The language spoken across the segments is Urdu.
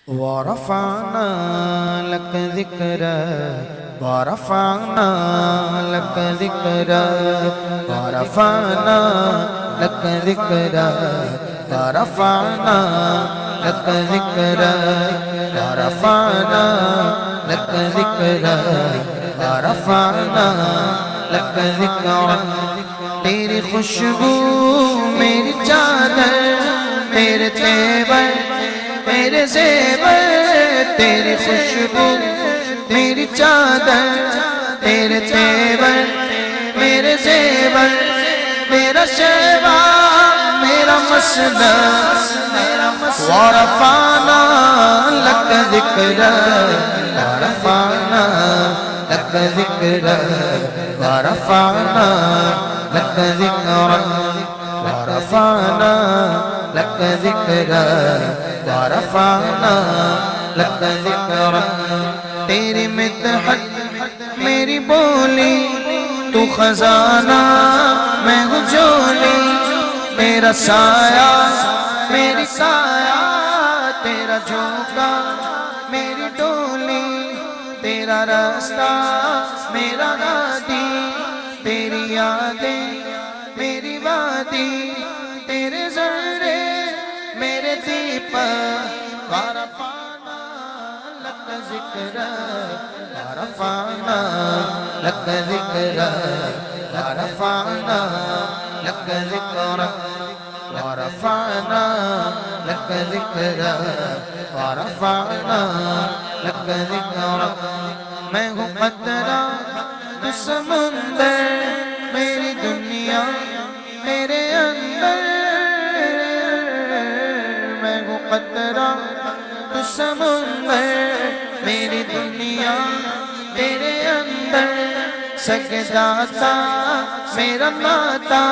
ورفعنا لك ذكرك ورفعنا لك ذكرك ورفعنا لك ذكرك ورفعنا لك ذكرك ورفعنا لك ذكرك ورفعنا لك ذكرك تیری خوشبو میری چادر تیرے تیور میرے زیور تیری خوشبو میری چادر تیرے تیور میرے زیور میرا شیوا میرا مسئلہ ورفعنا لك ذکرک ورفعنا لك ذکرک ورفعنا لك ذکرک ورفعنا لك ذکرک ورفعنا لك ذکرک تیری مدحت میری بولی تو خزانہ میں ہوں جولی میرا سایہ میری سایہ تیرا جھونکا میری ڈولی تیرا راستہ میرا نادی تیری یادیں میری وادی تیرے ذرے میرے دیپک ورفعنا لك ذکرک ورفعنا لك ذکرک ورفعنا لك ذکرک ورفعنا لك ذکرک ورفعنا لك ذکرک میں ہوں قطرہ تو سمندر میری دنیا میرے اندر میں ہوں قطرہ تو سمندر میری دنیا تیرے اندر سجداتا میرا ناتا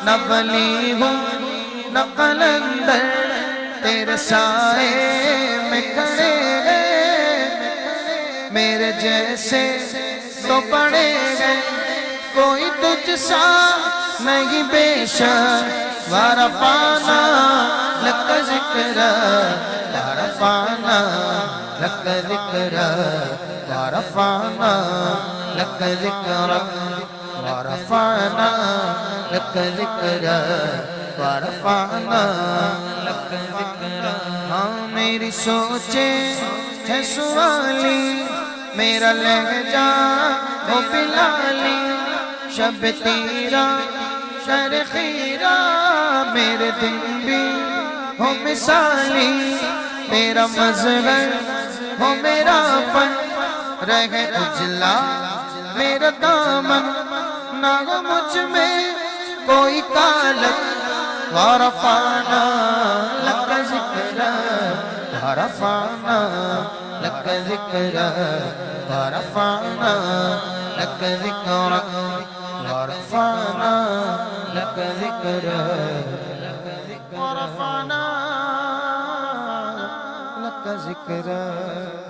نہ ولی ہوں نہ قلندر تیرے سائے میں کھڑے گئے میرے جیسے تو پڑے گئے کوئی تجھ سا نہیں بے شک ورفعنا لك ذکرک ورفعنا لك ذکرک ورفعنا لك ذکرک ورفعنا لك ذکرک ورفعنا لك ذکرک ہاں میری سوچیں ہے سوالی میرا لہجہ ہو بلالی شب تیرا شر خیرہ میرے دن بھی ہو مثالی میرا مظہر ہو میرا فن رہے اجلا میرا دامن نہ ہو مجھ میں کوئی کالت ورفعنا لك ذکرک ورفعنا لك ذکرک ورفعنا لك ذکرک ورفعنا لك ذکرک ورفعنا لك ذکرک